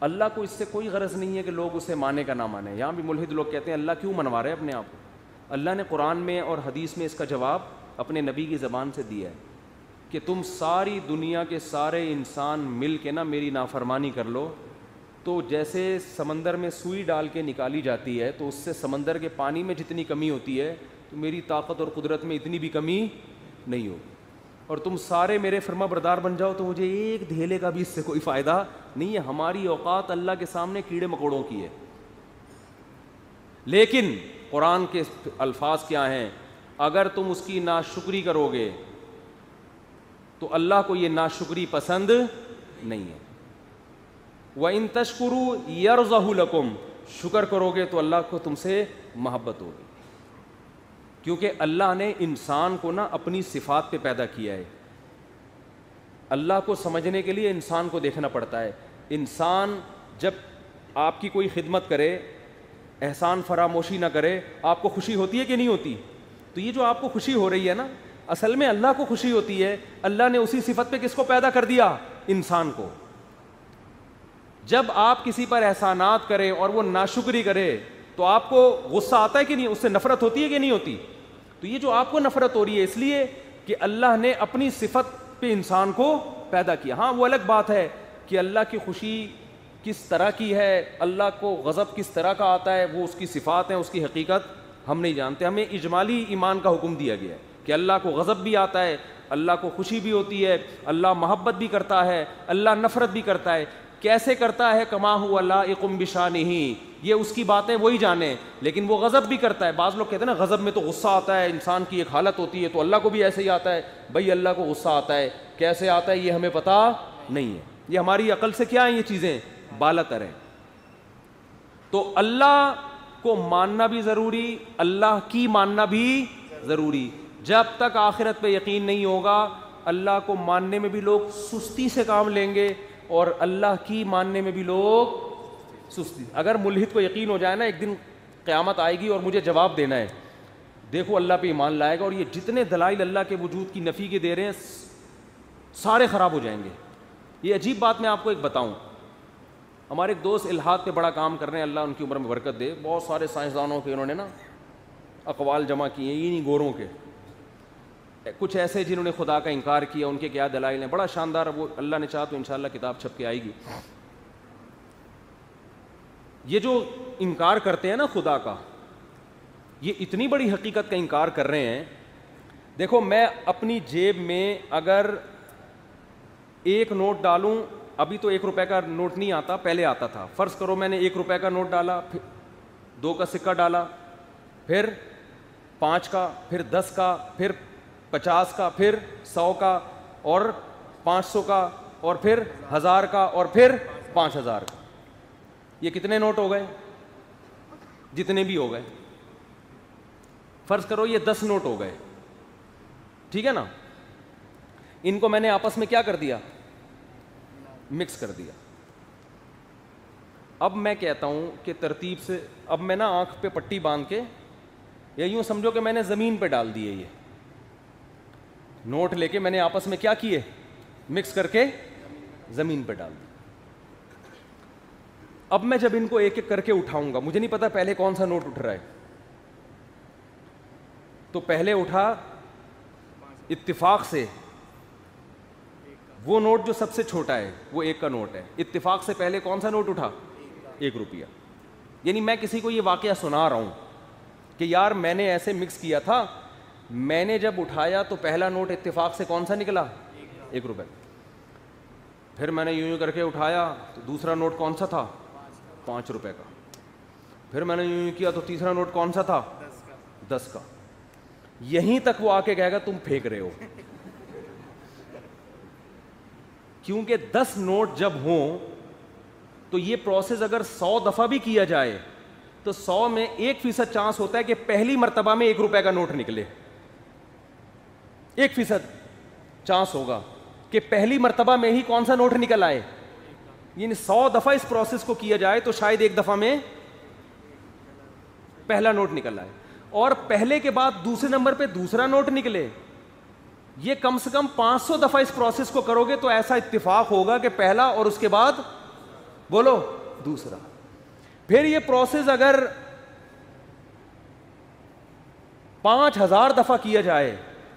اللہ کو اس سے کوئی غرض نہیں ہے کہ لوگ اسے مانے کا نہ مانیں. یہاں بھی ملحد لوگ کہتے ہیں اللہ کیوں منوا رہے اپنے آپ کو. اللہ نے قرآن میں اور حدیث میں اس کا جواب اپنے نبی کی زبان سے دیا ہے کہ تم ساری دنیا کے سارے انسان مل کے نا میری نافرمانی کر لو تو جیسے سمندر میں سوئی ڈال کے نکالی جاتی ہے تو اس سے سمندر کے پانی میں جتنی کمی ہوتی ہے تو میری طاقت اور قدرت میں اتنی بھی کمی نہیں ہوگی. اور تم سارے میرے فرما بردار بن جاؤ تو مجھے ایک دھیلے کا بھی اس سے کوئی فائدہ نہیں ہے. ہماری اوقات اللہ کے سامنے کیڑے مکوڑوں کی ہے. لیکن قرآن کے الفاظ کیا ہیں؟ اگر تم اس کی ناشکری کرو گے تو اللہ کو یہ ناشکری پسند نہیں ہے. وَإِن تَشْكُرُوا يَرْضَهُ لَكُمْ, شکر کرو گے تو اللہ کو تم سے محبت ہوگی. کیونکہ اللہ نے انسان کو نا اپنی صفات پہ پیدا کیا ہے. اللہ کو سمجھنے کے لیے انسان کو دیکھنا پڑتا ہے. انسان جب آپ کی کوئی خدمت کرے, احسان فراموشی نہ کرے, آپ کو خوشی ہوتی ہے کہ نہیں ہوتی؟ تو یہ جو آپ کو خوشی ہو رہی ہے نا, اصل میں اللہ کو خوشی ہوتی ہے. اللہ نے اسی صفت پہ کس کو پیدا کر دیا؟ انسان کو. جب آپ کسی پر احسانات کریں اور وہ ناشکری کرے تو آپ کو غصہ آتا ہے کہ نہیں؟ اس سے نفرت ہوتی ہے کہ نہیں ہوتی؟ تو یہ جو آپ کو نفرت ہو رہی ہے اس لیے کہ اللہ نے اپنی صفت پہ انسان کو پیدا کیا. ہاں وہ الگ بات ہے کہ اللہ کی خوشی کس طرح کی ہے, اللہ کو غضب کس طرح کا آتا ہے, وہ اس کی صفات ہیں, اس کی حقیقت ہم نہیں جانتے. ہمیں اجمالی ایمان کا حکم دیا گیا ہے کہ اللہ کو غضب بھی آتا ہے, اللہ کو خوشی بھی ہوتی ہے, اللہ محبت بھی کرتا ہے, اللہ نفرت بھی کرتا ہے. کیسے کرتا ہے؟ کما هو لائق بشانہ, یہ اس کی باتیں وہی جانے. لیکن وہ غضب بھی کرتا ہے. بعض لوگ کہتے ہیں نا غضب میں تو غصہ آتا ہے, انسان کی ایک حالت ہوتی ہے, تو اللہ کو بھی ایسے ہی آتا ہے. بھائی اللہ کو غصہ آتا ہے, کیسے آتا ہے یہ ہمیں پتہ نہیں ہے. یہ ہماری عقل سے کیا ہیں یہ چیزیں بالاتر ہیں. تو اللہ کو ماننا بھی ضروری, اللہ کی ماننا بھی ضروری. جب تک آخرت پہ یقین نہیں ہوگا اللہ کو ماننے میں بھی لوگ سستی سے کام لیں گے اور اللہ کی ماننے میں بھی لوگ سستی. اگر ملحد کو یقین ہو جائے نا ایک دن قیامت آئے گی اور مجھے جواب دینا ہے, دیکھو اللہ پہ ایمان لائے گا اور یہ جتنے دلائل اللہ کے وجود کی نفی کے دے رہے ہیں سارے خراب ہو جائیں گے. یہ عجیب بات میں آپ کو ایک بتاؤں, ہمارے ایک دوست الحاد پہ بڑا کام کر رہے ہیں, اللہ ان کی عمر میں برکت دے. بہت سارے سائنسدانوں کے انہوں نے نا اقوال جمع کیے ہیں, انہی گوروں کے. کچھ ایسے جنہوں نے خدا کا انکار کیا, ان کے کیا دلائل ہیں, بڑا شاندار. وہ اللہ نے چاہا تو انشاءاللہ کتاب چھپ کے آئے گی. یہ جو انکار کرتے ہیں نا خدا کا, یہ اتنی بڑی حقیقت کا انکار کر رہے ہیں. دیکھو میں اپنی جیب میں اگر ایک نوٹ ڈالوں, ابھی تو 1 روپے کا نوٹ نہیں آتا, پہلے آتا تھا. فرض کرو میں نے 1 روپے کا نوٹ ڈالا, پھر 2 کا سکہ ڈالا, پھر 5 کا, پھر 10 کا, پھر 50 کا, پھر 100 کا, اور 500 کا, اور پھر 1000 کا, اور پھر 5000 کا. یہ کتنے نوٹ ہو گئے؟ جتنے بھی ہو گئے. فرض کرو یہ 10 نوٹ ہو گئے, ٹھیک ہے نا. ان کو میں نے آپس میں کیا کر دیا؟ مکس کر دیا. اب میں کہتا ہوں کہ ترتیب سے, اب میں نا آنکھ پہ پٹی باندھ کے, یا یوں سمجھو کہ میں نے زمین پہ ڈال دیے یہ نوٹ لے کے, میں نے آپس میں کیا کیے؟ مکس کر کے زمین پہ ڈال دی. اب میں جب ان کو ایک ایک کر کے اٹھاؤں گا, مجھے نہیں پتا پہلے کون سا نوٹ اٹھ رہا ہے. تو پہلے اٹھا اتفاق سے وہ نوٹ جو سب سے چھوٹا ہے, وہ 1 کا نوٹ ہے. اتفاق سے پہلے کون سا نوٹ اٹھا؟ 1 روپیہ. یعنی میں کسی کو یہ واقعہ سنا رہا ہوں کہ یار میں نے ایسے مکس کیا تھا, میں نے جب اٹھایا تو پہلا نوٹ اتفاق سے کون سا نکلا؟ 1 روپے. پھر میں نے یوں کر کے اٹھایا تو دوسرا نوٹ کون سا تھا؟ 5 روپے کا. پھر میں نے یوں کیا تو تیسرا نوٹ کون سا تھا؟ 10 کا. یہیں تک وہ آ کے کہے گا تم پھینک رہے ہو. کیونکہ 10 نوٹ جب ہوں تو یہ پروسیس اگر 100 دفعہ بھی کیا جائے تو 100 میں 1% چانس ہوتا ہے کہ پہلی مرتبہ میں 1 روپے کا نوٹ نکلے. 1% چانس ہوگا کہ پہلی مرتبہ میں ہی کون سا نوٹ نکل آئے. یعنی 100 دفعہ اس پروسیس کو کیا جائے تو شاید 1 دفعہ میں پہلا نوٹ نکل آئے, اور پہلے کے بعد دوسرے نمبر پہ دوسرا نوٹ نکلے. یہ کم سے کم 500 دفعہ اس پروسیس کو کرو گے تو ایسا اتفاق ہوگا کہ پہلا اور اس کے بعد بولو دوسرا. پھر یہ پروسیس اگر 5000 دفعہ کیا جائے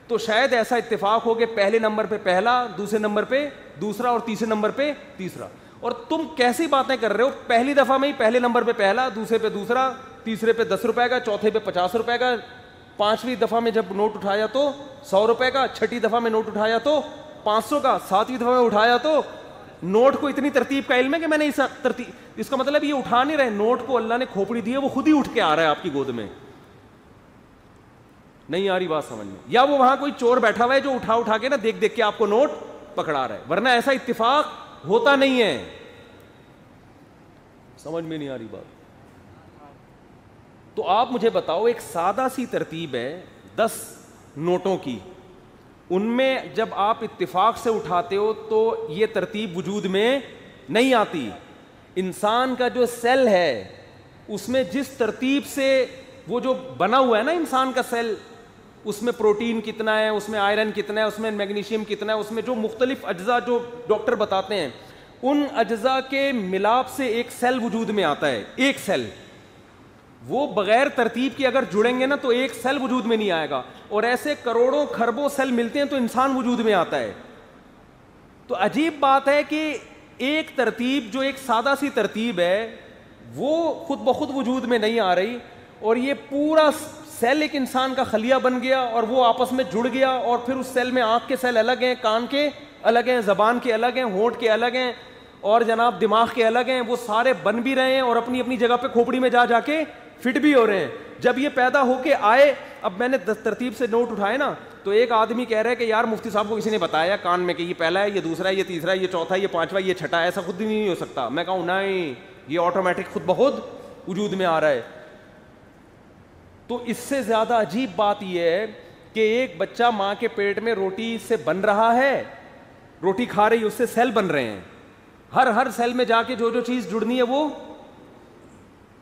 تو شاید ایسا اتفاق ہو کہ پہلے نمبر پہ پہلا, دوسرے نمبر پہ دوسرا اور تیسرے نمبر پہ تیسرا. اور تم کیسی باتیں کر رہے ہو, پہلی دفعہ میں ہی پہلے نمبر پہ پہلا, دوسرے پہ دوسرا, تیسرے پہ 10 روپے کا, چوتھے پہ 50 روپے کا, 5ویں دفعہ میں جب نوٹ اٹھایا تو 100 روپے کا, 6ٹھی دفعہ میں نوٹ اٹھایا تو 500 کا, 7ویں دفعہ میں اٹھایا تو. نوٹ کو اتنی ترتیب کا علم ہے کہ میں نے اس ترتیب, اس کا مطلب یہ اٹھا نہیں رہے, نوٹ کو اللہ نے کھوپڑی دی ہے, وہ خود ہی اٹھ کے آ رہا ہے آپ کی گود میں. نہیں آ رہی بات سمجھ میں؟ یا وہ وہاں کوئی چور بیٹھا ہوا ہے جو اٹھا کے نا دیکھ دیکھ کے آپ کو نوٹ پکڑا رہا ہے, ورنہ ایسا اتفاق ہوتا نہیں ہے. سمجھ میں نہیں آ رہی بات؟ تو آپ مجھے بتاؤ, ایک سادہ سی ترتیب ہے 10 نوٹوں کی, ان میں جب آپ اتفاق سے اٹھاتے ہو تو یہ ترتیب وجود میں نہیں آتی. انسان کا جو سیل ہے اس میں جس ترتیب سے وہ جو بنا ہوا ہے نا انسان کا سیل, اس میں پروٹین کتنا ہے, اس میں آئرن کتنا ہے, اس میں میگنیشیم کتنا ہے, اس میں جو مختلف اجزاء جو ڈاکٹر بتاتے ہیں, ان اجزاء کے ملاپ سے ایک سیل وجود میں آتا ہے. ایک سیل, وہ بغیر ترتیب کے اگر جڑیں گے نا تو ایک سیل وجود میں نہیں آئے گا, اور ایسے کروڑوں خربوں سیل ملتے ہیں تو انسان وجود میں آتا ہے. تو عجیب بات ہے کہ ایک ترتیب جو ایک سادہ سی ترتیب ہے وہ خود بخود وجود میں نہیں آ رہی, اور یہ پورا سیل ایک انسان کا خلیہ بن گیا اور وہ آپس میں جڑ گیا, اور پھر اس سیل میں آنکھ کے سیل الگ ہیں, کان کے الگ ہیں, زبان کے الگ ہیں, ہونٹ کے الگ ہیں, اور جناب دماغ کے الگ ہیں. وہ سارے بن بھی رہے ہیں اور اپنی اپنی جگہ پہ کھوپڑی میں جا کے فٹ بھی ہو رہے ہیں. جب یہ پیدا ہو کے آئے, اب میں نے ترتیب سے نوٹ اٹھائے نا, تو ایک آدمی کہہ رہا ہے کہ یار مفتی صاحب کو کسی نے بتایا کان میں کہ یہ پہلا ہے, یہ دوسرا ہے, یہ تیسرا ہے, یہ چوتھا ہے, یہ پانچواں, یہ چھٹا ہے, ایسا خود بھی نہیں ہو سکتا. میں کہوں نہیں, یہ آٹومیٹک خود بخود وجود میں آ رہا ہے. تو اس سے زیادہ عجیب بات یہ ہے کہ ایک بچہ ماں کے پیٹ میں روٹی سے بن رہا ہے, روٹی کھا رہی, اس سے سیل بن رہے ہیں, ہر سیل میں جا کے جو جو چیز جڑنی ہے وہ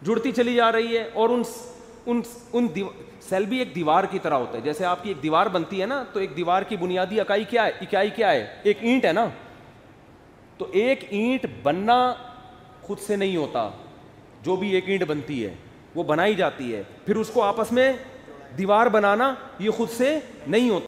جڑتی چلی جا رہی ہے. اور ان سیل بھی ایک دیوار کی طرح ہوتا ہے. جیسے آپ کی ایک دیوار بنتی ہے نا, تو ایک دیوار کی بنیادی اکائی کیا ہے؟ ایک اینٹ ہے نا. تو ایک اینٹ بننا خود سے نہیں ہوتا, جو بھی ایک اینٹ بنتی ہے وہ بنائی جاتی ہے, پھر اس کو آپس میں دیوار بنانا یہ خود سے نہیں ہوتا.